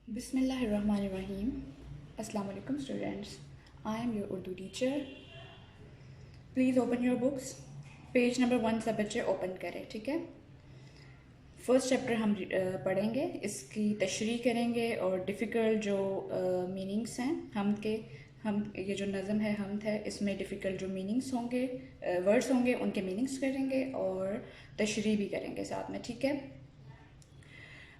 बिस्मिल्लाहिर्रहमानिर्रहीम। अस्सलाम वालेकुम students, I am your Urdu teacher. Please open your books. Page number 1 सब बच्चे ओपन करें, ठीक है। फर्स्ट चैप्टर हम पढ़ेंगे, इसकी तशरीह करेंगे और डिफ़िकल्ट जो मीनिंग्स हैं हमद के, हम ये जो नज़म है हमद है, इसमें डिफ़िकल्ट जो मीनिंग्स होंगे, वर्ड्स होंगे, उनके मीनिंग्स करेंगे और तशरीह भी करेंगे साथ में, ठीक है।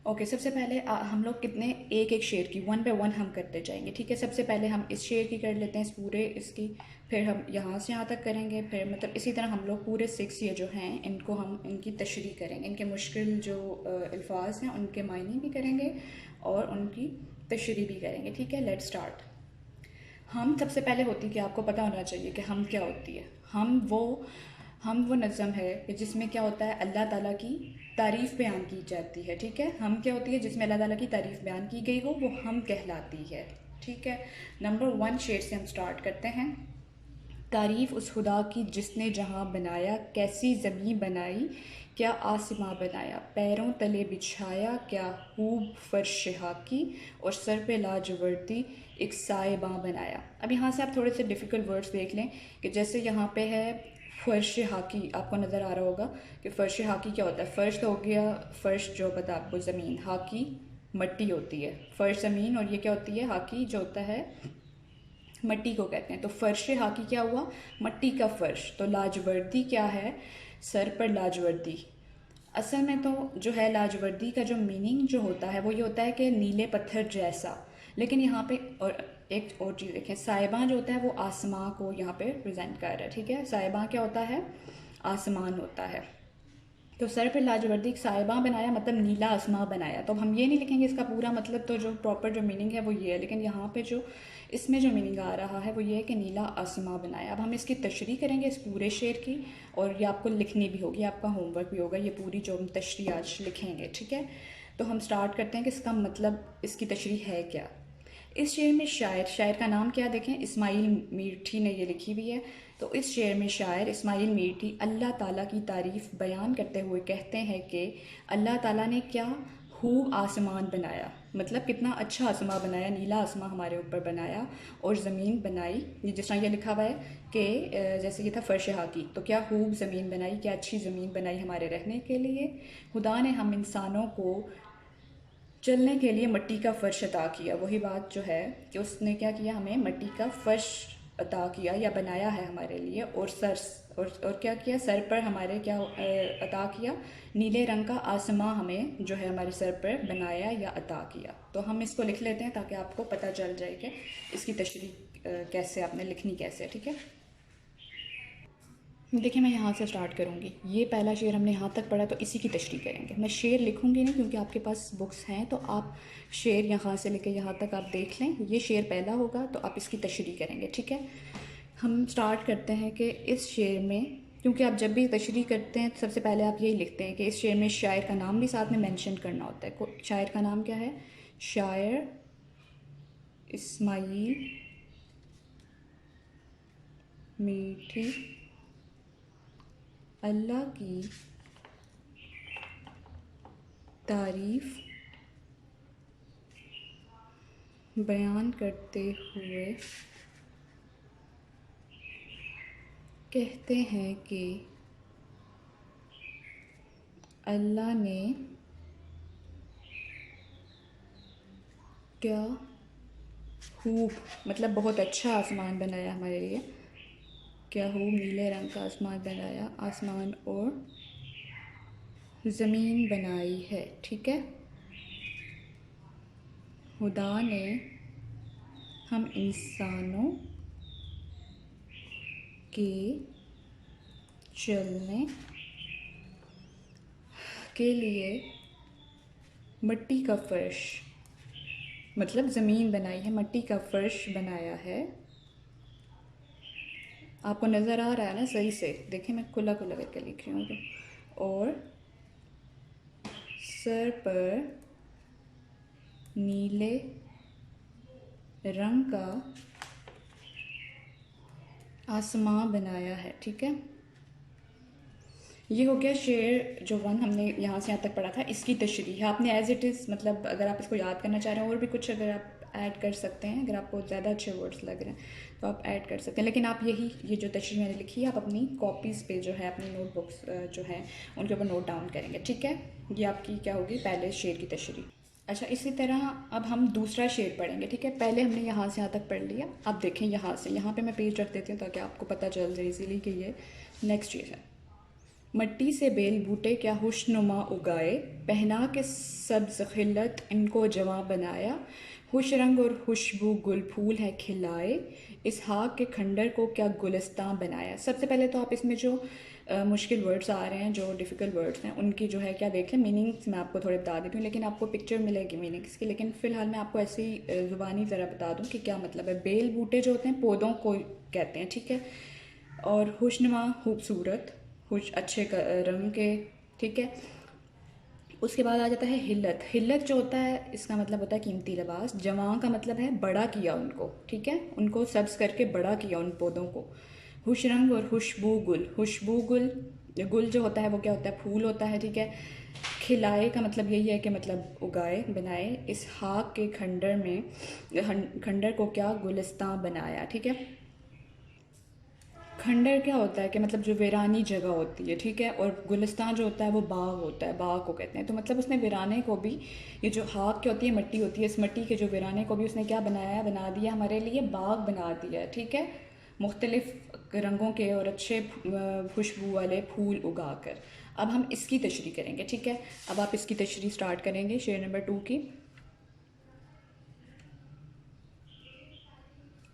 ओके सबसे पहले हम लोग कितने एक एक शेर की वन बाय वन हम करते जाएंगे, ठीक है। सबसे पहले हम इस शेर की कर लेते हैं, इस पूरे इसकी, फिर हम यहाँ से यहाँ तक करेंगे, फिर मतलब इसी तरह हम लोग पूरे 6 ये जो हैं इनको हम इनकी तशरीह करेंगे, इनके मुश्किल जो अल्फाज हैं उनके मायने भी करेंगे और उनकी तशरीह भी करेंगे, ठीक है। Let's start. हम सबसे पहले होती कि आपको पता होना चाहिए कि हम क्या होती है। हम वो नज़म है कि जिसमें क्या होता है, अल्लाह ताला की तारीफ़ बयान की जाती है, ठीक है। हम क्या होती है, जिसमें अल्लाह ताला की तारीफ़ बयान की गई हो वो हम कहलाती है, ठीक है। नंबर 1 शेर से हम स्टार्ट करते हैं। तारीफ़ उस खुदा की जिसने जहाँ बनाया, कैसी ज़मीं बनाई, क्या आसमां बनाया, पैरों तले बिछाया, क्या खूब फर्श हाकी, और सर पे लाजवर्दी एक साएबां बनाया। अब यहाँ से आप थोड़े से डिफ़िकल्ट वर्ड्स देख लें कि जैसे यहाँ पे है फ़र्श हाकी, आपको नज़र आ रहा होगा कि फ़र्श हाकी क्या होता है। फ़र्श तो हो गया, फ़र्श जो पता आपको ज़मीन, हाकी मट्टी होती है, फ़र्श ज़मीन, और ये क्या होती है, हाकी जो होता है मट्टी को कहते हैं। तो फ़र्श हाकी क्या हुआ, मट्टी का फ़र्श। तो लाजवर्दी क्या है, सर पर लाजवर्दी। असल में तो जो है लाजवर्दी का जो मीनिंग जो होता है वो ये होता है कि नीले पत्थर जैसा, लेकिन यहाँ पे और एक और चीज़ देखें, साइबां जो होता है वो आसमां को यहाँ पे प्रेजेंट कर रहा है, ठीक है। साइबां क्या होता है, आसमान होता है। तो सर पे लाजवर्दी साहिबा बनाया मतलब नीला आसमां बनाया। तो हम ये नहीं लिखेंगे इसका पूरा मतलब, तो जो प्रॉपर जो मीनिंग है वो ये है, लेकिन यहाँ पे जो इसमें जो मीनिंग आ रहा है वो ये है कि नीला आसमां बनाया। अब हम इसकी तशरीह करेंगे इस पूरे शेर की, और ये आपको लिखनी भी होगी, आपका होमवर्क भी होगा, ये पूरी जो हम तशरीह आज लिखेंगे, ठीक है। तो हम स्टार्ट करते हैं कि इसका मतलब, इसकी तशरीह है क्या। इस शेर में शायर का नाम क्या देखें, इस्माइल मीठी ने ये लिखी हुई है। तो इस शेर में शायर इस्माइल मीठी अल्लाह ताला की तारीफ़ बयान करते हुए कहते हैं कि अल्लाह ताला ने क्या खूब आसमान बनाया, मतलब कितना अच्छा आसमान बनाया, नीला आसमान हमारे ऊपर बनाया, और ज़मीन बनाई, ये जिस तरह ये लिखा हुआ है कि जैसे ये था फ़र्श हाकी, तो क्या खूब ज़मीन बनाई, क्या अच्छी ज़मीन बनाई हमारे रहने के लिए। खुदा ने हम इंसानों को चलने के लिए मिट्टी का फ़र्श अता किया। वही बात जो है कि उसने क्या किया, हमें मिट्टी का फ़र्श अता किया या बनाया है हमारे लिए, और और क्या किया, सर पर हमारे क्या अता किया, नीले रंग का आसमां हमें जो है हमारे सर पर बनाया या अता किया। तो हम इसको लिख लेते हैं ताकि आपको पता चल जाए कि इसकी तशरीह कैसे आपने लिखनी कैसे है, ठीक है। देखिए मैं यहाँ से स्टार्ट करूँगी, ये पहला शेर हमने यहाँ तक पढ़ा, तो इसी की तशरीह करेंगे। मैं शेर लिखूँगी नहीं क्योंकि आपके पास बुक्स हैं, तो आप शेर यहाँ से लेकर यहाँ तक आप देख लें, ये शेर पहला होगा तो आप इसकी तशरीह करेंगे, ठीक है। हम स्टार्ट करते हैं कि इस शेर में, क्योंकि आप जब भी तशरीह करते हैं सबसे पहले आप यही लिखते हैं कि इस शेर में शायर का नाम भी साथ में मेंशन करना होता है। शायर का नाम क्या है, शायर इस्माइल मीठी अल्लाह की तारीफ़ बयान करते हुए कहते हैं कि अल्लाह ने क्या खूब, मतलब बहुत अच्छा आसमान बनाया हमारे लिए, क्या खूब नीले रंग का आसमान बनाया, आसमान और ज़मीन बनाई है, ठीक है। खुदा ने हम इंसानों के चलने के लिए मिट्टी का फ़र्श, मतलब ज़मीन बनाई है, मिट्टी का फ़र्श बनाया है। आपको नज़र आ रहा है ना सही से, देखिए मैं खुला खुला करके लिख रही हूँ। और सर पर नीले रंग का आसमां बनाया है, ठीक है। ये हो गया शेर जो वन हमने यहाँ से यहाँ तक पढ़ा था, इसकी तशरीह आपने एज इट इज़, मतलब अगर आप इसको याद करना चाह रहे हैं और भी कुछ अगर आप ऐड कर सकते हैं, अगर आपको ज़्यादा अच्छे वर्ड्स लग रहे हैं तो आप ऐड कर सकते हैं, लेकिन आप ये जो तशरीह मैंने लिखी है आप अपनी कॉपीज़ पे जो है, अपनी नोटबुक्स जो है उनके ऊपर नोट डाउन करेंगे, ठीक है। ये आपकी क्या होगी, पहले शेर की तशरीह। अच्छा, इसी तरह अब हम दूसरा शेर पढ़ेंगे, ठीक है। पहले हमने यहाँ से यहाँ तक पढ़ लिया, अब देखें यहाँ से, यहाँ पे मैं पेज रख देती हूँ ताकि आपको पता चल जाए इजीली कि ये नेक्स्ट शेर है। मट्टी से बेल बूटे क्या हुस्नुमा उगाए, पहना के सब्ज़ खिलत इनको जवां बनाया, खुश रंग और खुशबू गुल फूल है खिलाए, इसहाक के खंडर को क्या गुलिस्तां बनाया। सबसे पहले तो आप इसमें जो मुश्किल वर्ड्स आ रहे हैं, जो डिफ़िकल्ट वर्ड्स हैं, उनकी जो है क्या देख लें, मीनिंग्स मैं आपको थोड़े बता देती हूँ, लेकिन आपको पिक्चर मिलेगी मीनिंग्स की, लेकिन फ़िलहाल मैं आपको ऐसे ही ज़ुबानी ज़रा बता दूँ कि क्या मतलब है। बेल बूटे जो होते हैं पौधों को कहते हैं, ठीक है। और हुस्नमा खूबसूरत, खुश अच्छे रंग के, ठीक है। उसके बाद आ जाता है हिल्लत। हिल्लत जो होता है इसका मतलब होता है कीमती लिबास। जवां का मतलब है बड़ा किया उनको, ठीक है, उनको सब्ज़ करके बड़ा किया उन पौधों को। खुश रंग और खुशबू गुल, खुशबू गुल, गुल जो होता है वो क्या होता है, फूल होता है, ठीक है। खिलाए का मतलब यही है कि मतलब उगाए, बनाए। इस हाक के खंडर में, खंडर को क्या गुलिस्तां बनाया, ठीक है। खंडर क्या होता है कि मतलब जो वीरानी जगह होती है, ठीक है, और गुलिस्तान जो होता है वो बाग होता है, बाग को कहते हैं। तो मतलब उसने वीराने को भी, ये जो खाक क्या होती है, मिट्टी होती है, इस मिट्टी के जो वीराने को भी उसने क्या बनाया है, बना दिया हमारे लिए बाग बना दिया है, ठीक है, मुख्तलिफ रंगों के और अच्छे खुशबू वाले फूल उगा कर। अब हम इसकी तशरीह करेंगे, ठीक है। अब आप इसकी तशरीह स्टार्ट करेंगे शेर नंबर 2 की।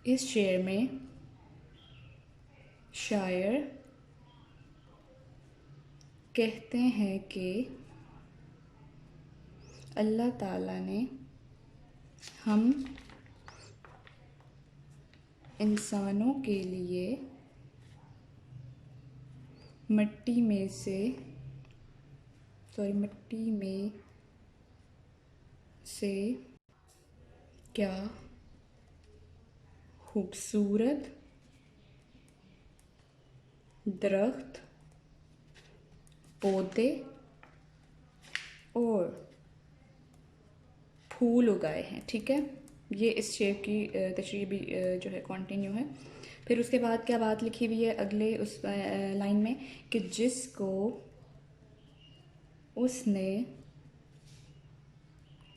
इस शेर में शायर कहते हैं कि अल्लाह ताला ने हम इंसानों के लिए मिट्टी में से क्या खूबसूरत दरख्त, पौधे और फूल उगाए हैं, ठीक है। ये इस शेर की तशरीह भी जो है कंटिन्यू है। फिर उसके बाद क्या बात लिखी हुई है अगले उस लाइन में कि जिसको उसने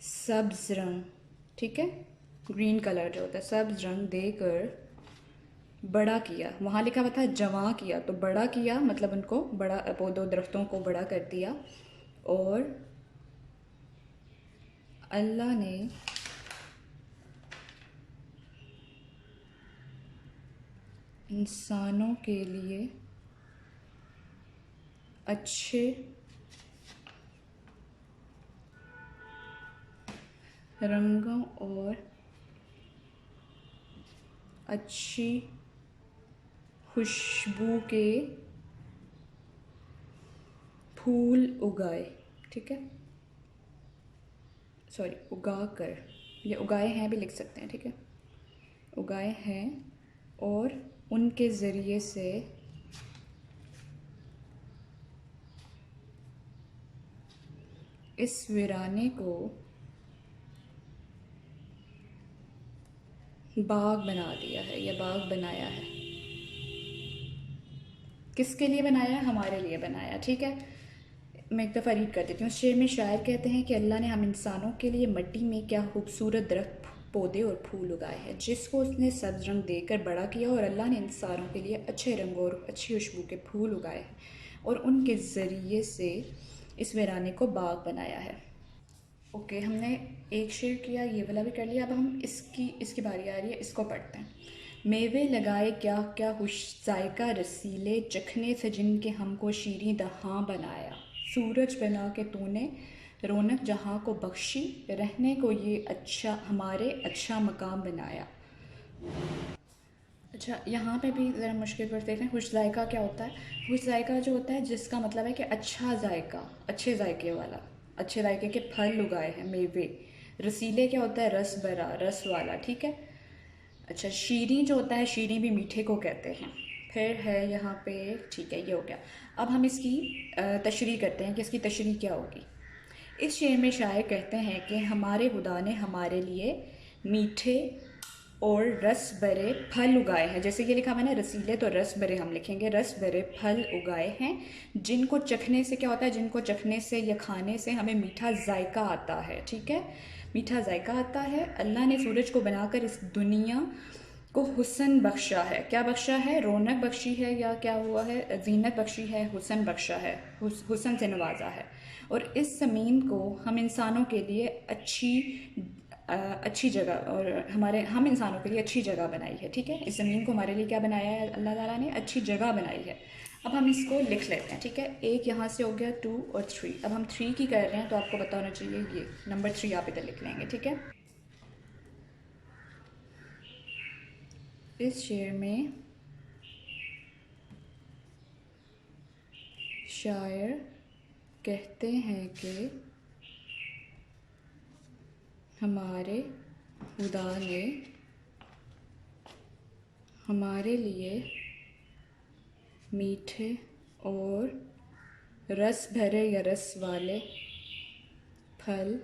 सब्ज़ रंग, ठीक है, ग्रीन कलर जो होता है, सब्ज़ रंग देकर बड़ा किया। वहाँ लिखा हुआ था जवां किया, तो बड़ा किया मतलब उनको बड़ा, पौधों दरख्तों को बड़ा कर दिया। और अल्लाह ने इंसानों के लिए अच्छे रंगों और अच्छी खुशबू के फूल उगाए, ठीक है, सॉरी उगा कर, ये उगाए हैं भी लिख सकते हैं, ठीक है, उगाए हैं और उनके ज़रिए से इस वीराने को बाग बना दिया है, या बाग बनाया है। किसके लिए बनाया है, हमारे लिए बनाया, ठीक है। मैं एक दफ़ा रीड कर देती हूँ। शेर में शायर कहते हैं कि अल्लाह ने हम इंसानों के लिए मिट्टी में क्या खूबसूरत दरख्त, पौधे और फूल उगाए हैं, जिसको उसने सब्ज़ रंग देकर बड़ा किया, और अल्लाह ने इंसानों के लिए अच्छे रंग और अच्छी खुशबू के फूल उगाए हैं और उनके ज़रिए से इस वीराने को बाग बनाया है। ओके, हमने एक शेर किया, ये वाला भी कर लिया। अब हम इसकी बारी आ रही है, इसको पढ़ते हैं। मेवे लगाए क्या क्या खुश जायका रसीले, चखने से जिनके हमको शीरीं दहाँ बनाया, सूरज बना के तूने रौनक जहाँ को बख्शी, रहने को ये अच्छा हमारे अच्छा मकाम बनाया। अच्छा, यहाँ पे भी ज़रा मुश्किल कर देते हैं। खुश जायका क्या होता है, खुश जायका जो होता है जिसका मतलब है कि अच्छा जायका, अच्छे जायके वाला, अच्छे जायके के फल उगाए हैं, मेवे। रसीले क्या होता है, रस भरा, रस वाला, ठीक है। अच्छा, शीरी जो होता है, शीरी भी मीठे को कहते हैं। फिर है यहाँ पे, ठीक है ये हो गया। अब हम इसकी तशरीह करते हैं कि इसकी तशरीह क्या होगी। इस शेर में शायर कहते हैं कि हमारे खुदा ने हमारे लिए मीठे और रस भरे फल उगाए हैं। जैसे ये लिखा हुआ है ना रसीले, तो रस भरे हम लिखेंगे, रस भरे फल उगाए हैं जिनको चखने से क्या होता है, जिनको चखने से या खाने से हमें मीठा जायका आता है। ठीक है, मीठा जायका आता है। अल्लाह ने सूरज को बनाकर इस दुनिया को हुस्न बख्शा है। क्या बख्शा है? रौनक बख्शी है, या क्या हुआ है, जीनत बख्शी है, हुस्न बख्शा है, हुस्न से नवाजा है। और इस ज़मीन को हम इंसानों के लिए अच्छी जगह, और हम इंसानों के लिए अच्छी जगह बनाई है। ठीक है, इस ज़मीन को हमारे लिए क्या बनाया है अल्लाह ताला ने? अच्छी जगह बनाई है। अब हम इसको लिख लेते हैं। ठीक है, एक यहाँ से हो गया, 2 और 3। अब हम 3 की कर रहे हैं, तो आपको पता होना चाहिए ये नंबर 3 आप इधर लिख लेंगे। ठीक है, इस शेर में शायर कहते हैं कि हमारे खुदा ने हमारे लिए मीठे और रस भरे या रस वाले फल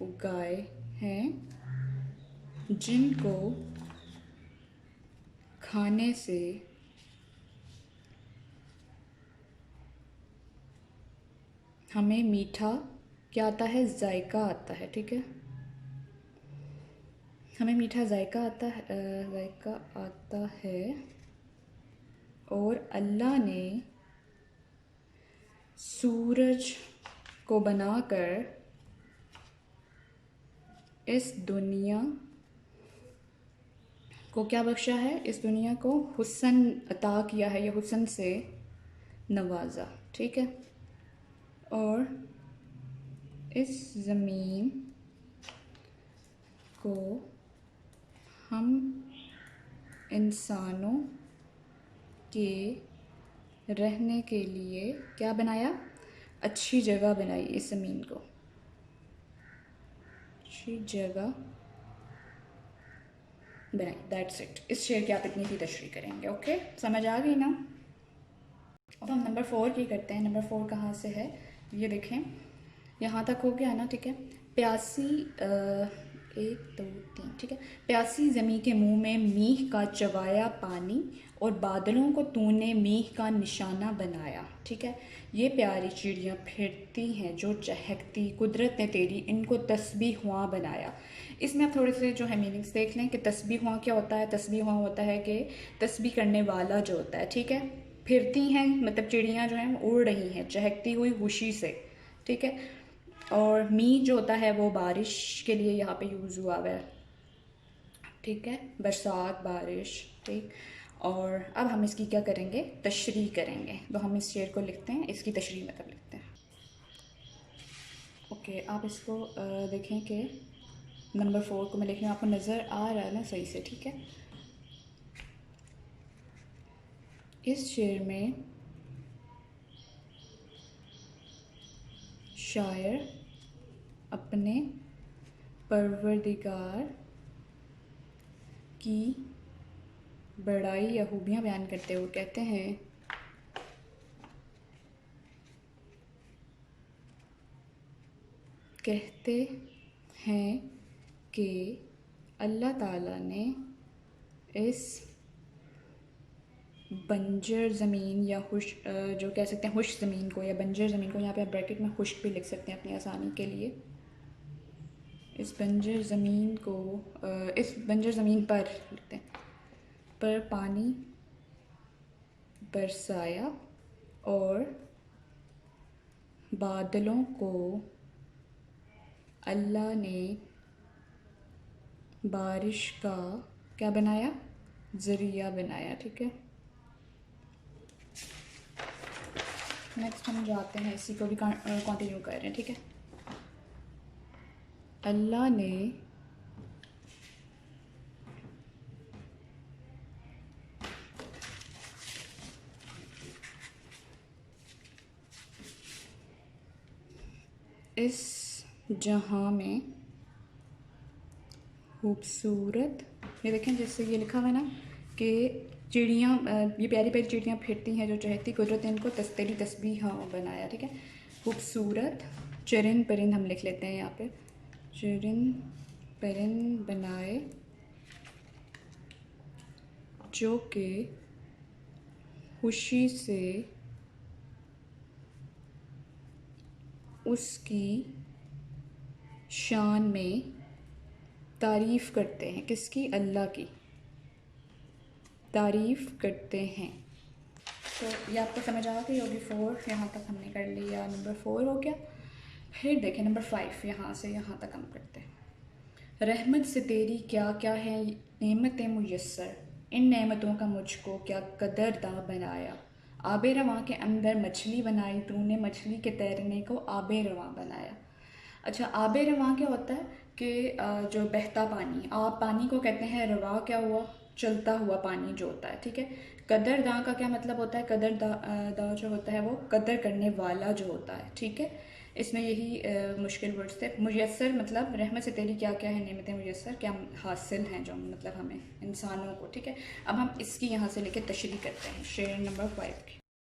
उगाए हैं जिनको खाने से हमें मीठा क्या आता है? जायका आता है। ठीक है, हमें मीठा जायका आता है। और अल्लाह ने सूरज को बनाकर इस दुनिया को क्या बख्शा है? इस दुनिया को हुस्न अता किया है, या हुस्न से नवाजा। ठीक है, और इस ज़मीन को हम इंसानों के रहने के लिए क्या बनाया? अच्छी जगह बनाई। इस ज़मीन को अच्छी जगह बनाई। That's it. इस शेर की आप इतनी ही तशरीह करेंगे। ओके, समझ आ गई ना? अब हम नंबर 4 की करते हैं। नंबर 4 कहाँ से है? ये देखें, यहाँ तक हो गया ना। ठीक है, प्यासी 1 2 3। ठीक है, प्यासी ज़मीं के मुंह में मीह का चबाया पानी, और बादलों को तूने मीह का निशाना बनाया। ठीक है, ये प्यारी चिड़ियाँ फिरती हैं जो चहकती, कुदरत ने तेरी इनको तस्बीह हुआ बनाया। इसमें आप थोड़े से जो है मीनिंग्स देख लें कि तस्बीह हुआ क्या होता है। तस्बीह हुआ होता है कि तस्बीह करने वाला जो होता है। ठीक है, फिरती हैं मतलब चिड़ियाँ जो हैं उड़ रही हैं चहकती हुई खुशी से। ठीक है, और मी जो होता है वो बारिश के लिए यहाँ पे यूज़ हुआ हुआ है। ठीक है, बरसात, बारिश। ठीक, और अब हम इसकी क्या करेंगे? तशरीह करेंगे। तो हम इस शेर को लिखते हैं, इसकी तशरीह मतलब लिखते हैं। ओके, आप इसको देखें कि नंबर 4 को मैं लिख रही हूँ, आपको नज़र आ रहा है ना सही से? ठीक है, इस शेर में शायर अपने परवरदिगार की बड़ाई या खूबियाँ बयान करते हुए कहते हैं कि अल्लाह ताला ने इस बंजर ज़मीन या जो कह सकते हैं खुश्क ज़मीन को, या बंजर ज़मीन को, यहाँ पे आप ब्रैकेट में खुश्क भी लिख सकते हैं अपनी आसानी के लिए। इस बंजर ज़मीन को इस बंजर ज़मीन पर लिखते हैं, पर पानी बरसाया, और बादलों को अल्लाह ने बारिश का क्या बनाया? ज़रिया बनाया। ठीक है, नेक्स्ट हम जाते हैं, इसी को भी कंटिन्यू कर रहे हैं। ठीक है, अल्लाह ने इस जहाँ में खूबसूरत, ये देखें जैसे ये लिखा हुआ है ना कि चिड़ियाँ ये प्यारी प्यारी चिड़ियाँ फिरती हैं जो चहकती कुदरत ने इनको तेरी तस्बीह हाँ बनाया, ठीक है। खूबसूरत चरिंद परिंद हम लिख लेते हैं यहाँ पे, चरिंद परिंद बनाए जो कि खुशी से उसकी शान में तारीफ़ करते हैं, किसकी? अल्लाह की तारीफ़ करते हैं। तो ये आपको समझ आ गई होगी। 4 यहाँ तक हमने कर लिया, नंबर 4 हो गया। फिर देखें नंबर 5, यहाँ से यहाँ तक हम करते हैं। रहमत से तेरी क्या क्या है नेमतें मुयस्सर, इन नेमतों का मुझको क्या कदरदां बनाया। आबे रवां के अंदर मछली बनाई तूने, मछली के तैरने को आबे रवां बनाया। अच्छा, आबे रवां क्या होता है कि जो बहता पानी, आप पानी को कहते हैं रवा, क्या हुआ? चलता हुआ पानी जो होता है, ठीक है। कदरदां का क्या मतलब होता है? कदरदा जो होता है वो कदर करने वाला जो होता है, ठीक है। इसमें यही मुश्किल वर्ड्स थे। मुयस्सर मतलब रहमत से तेरी क्या क्या है नेमतें मुयस्सर, क्या हासिल हैं जो मतलब हमें इंसानों को, ठीक है। अब हम इसकी यहाँ से लेके तशरीह करते हैं शेर नंबर 5 की।